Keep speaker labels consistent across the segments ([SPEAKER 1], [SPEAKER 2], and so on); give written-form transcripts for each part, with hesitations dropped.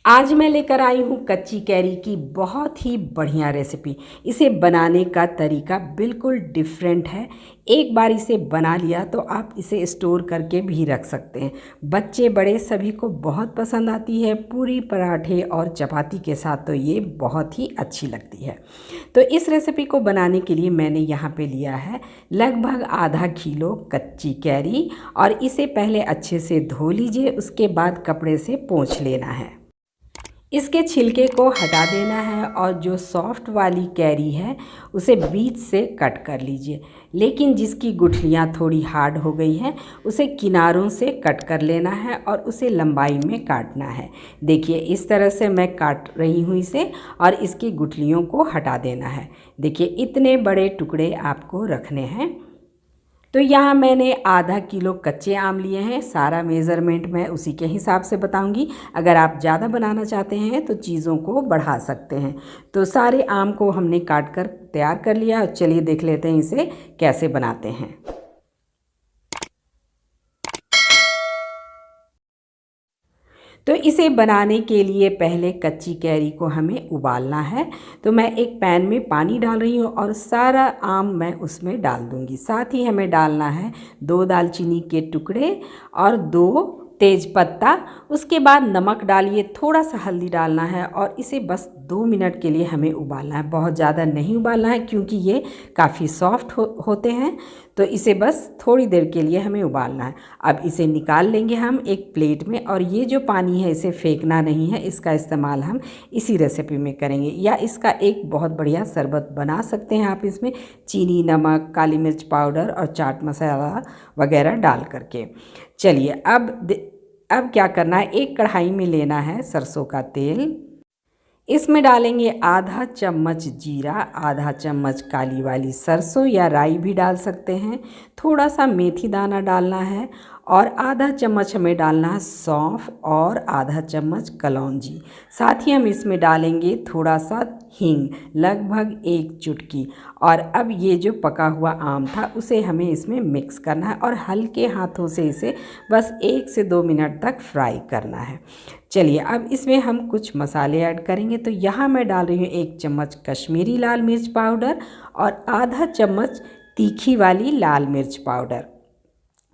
[SPEAKER 1] आज मैं लेकर आई हूँ कच्ची कैरी की बहुत ही बढ़िया रेसिपी। इसे बनाने का तरीका बिल्कुल डिफरेंट है। एक बार इसे बना लिया तो आप इसे स्टोर करके भी रख सकते हैं। बच्चे बड़े सभी को बहुत पसंद आती है। पूरी पराठे और चपाती के साथ तो ये बहुत ही अच्छी लगती है। तो इस रेसिपी को बनाने के लिए मैंने यहाँ पे लिया है लगभग आधा किलो कच्ची कैरी और इसे पहले अच्छे से धो लीजिए। उसके बाद कपड़े से पोंछ लेना है। इसके छिलके को हटा देना है और जो सॉफ्ट वाली कैरी है उसे बीच से कट कर लीजिए। लेकिन जिसकी गुठलियाँ थोड़ी हार्ड हो गई हैं उसे किनारों से कट कर लेना है और उसे लंबाई में काटना है। देखिए इस तरह से मैं काट रही हूँ इसे और इसकी गुठलियों को हटा देना है। देखिए इतने बड़े टुकड़े आपको रखने हैं। तो यहाँ मैंने आधा किलो कच्चे आम लिए हैं। सारा मेज़रमेंट मैं उसी के हिसाब से बताऊंगी। अगर आप ज़्यादा बनाना चाहते हैं तो चीज़ों को बढ़ा सकते हैं। तो सारे आम को हमने काट कर तैयार कर लिया। चलिए देख लेते हैं इसे कैसे बनाते हैं। तो इसे बनाने के लिए पहले कच्ची कैरी को हमें उबालना है। तो मैं एक पैन में पानी डाल रही हूँ और सारा आम मैं उसमें डाल दूँगी। साथ ही हमें डालना है 2 दालचीनी के टुकड़े और 2 तेज पत्ता। उसके बाद नमक डालिए, थोड़ा सा हल्दी डालना है और इसे बस 2 मिनट के लिए हमें उबालना है। बहुत ज़्यादा नहीं उबालना है क्योंकि ये काफ़ी सॉफ्ट होते हैं। तो इसे बस थोड़ी देर के लिए हमें उबालना है। अब इसे निकाल लेंगे हम एक प्लेट में और ये जो पानी है इसे फेंकना नहीं है। इसका इस्तेमाल हम इसी रेसिपी में करेंगे या इसका एक बहुत बढ़िया शरबत बना सकते हैं आप इसमें चीनी, नमक, काली मिर्च पाउडर और चाट मसाला वगैरह डाल करके। चलिए अब क्या करना है, एक कढ़ाई में लेना है सरसों का तेल। इसमें डालेंगे आधा चम्मच जीरा, आधा चम्मच काली वाली सरसों या राई भी डाल सकते हैं। थोड़ा सा मेथी दाना डालना है और आधा चम्मच हमें डालना है सौंफ और आधा चम्मच कलौंजी। साथ ही हम इसमें डालेंगे थोड़ा सा हींग, लगभग 1 चुटकी। और अब ये जो पका हुआ आम था उसे हमें इसमें मिक्स करना है और हल्के हाथों से इसे बस 1 से 2 मिनट तक फ्राई करना है। चलिए अब इसमें हम कुछ मसाले ऐड करेंगे। तो यहाँ मैं डाल रही हूँ 1 चम्मच कश्मीरी लाल मिर्च पाउडर और आधा चम्मच तीखी वाली लाल मिर्च पाउडर।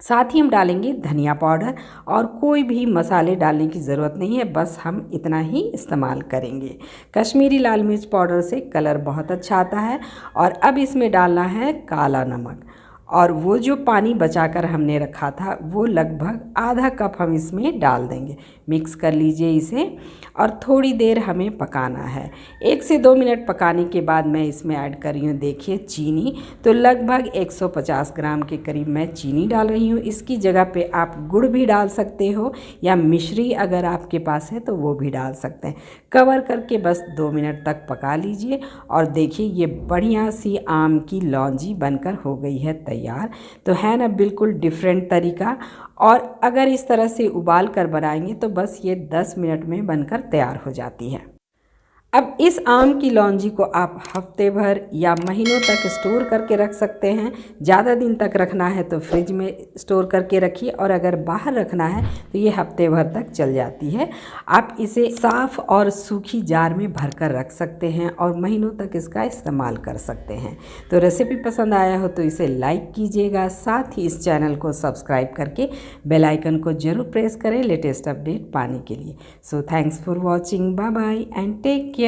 [SPEAKER 1] साथ ही हम डालेंगे धनिया पाउडर और कोई भी मसाले डालने की ज़रूरत नहीं है, बस हम इतना ही इस्तेमाल करेंगे। कश्मीरी लाल मिर्च पाउडर से कलर बहुत अच्छा आता है। और अब इसमें डालना है काला नमक और वो जो पानी बचाकर हमने रखा था वो लगभग आधा कप हम इसमें डाल देंगे। मिक्स कर लीजिए इसे और थोड़ी देर हमें पकाना है। 1 से 2 मिनट पकाने के बाद मैं इसमें ऐड कर रही हूँ देखिए चीनी। तो लगभग 150 ग्राम के करीब मैं चीनी डाल रही हूँ। इसकी जगह पे आप गुड़ भी डाल सकते हो या मिश्री अगर आपके पास है तो वो भी डाल सकते हैं। कवर करके बस 2 मिनट तक पका लीजिए और देखिए ये बढ़िया सी आम की लौंजी बनकर हो गई है तैयार। तो है ना बिल्कुल डिफरेंट तरीका। और अगर इस तरह से उबाल कर बनाएंगे तो बस ये 10 मिनट में बनकर तैयार हो जाती है। अब इस आम की लौंजी को आप हफ्ते भर या महीनों तक स्टोर करके रख सकते हैं। ज़्यादा दिन तक रखना है तो फ्रिज में स्टोर करके रखिए और अगर बाहर रखना है तो ये हफ्ते भर तक चल जाती है। आप इसे साफ़ और सूखी जार में भर कर रख सकते हैं और महीनों तक इसका इस्तेमाल कर सकते हैं। तो रेसिपी पसंद आया हो तो इसे लाइक कीजिएगा। साथ ही इस चैनल को सब्सक्राइब करके बेल आइकन को ज़रूर प्रेस करें लेटेस्ट अपडेट पाने के लिए। So thanks for watching, bye bye and take care.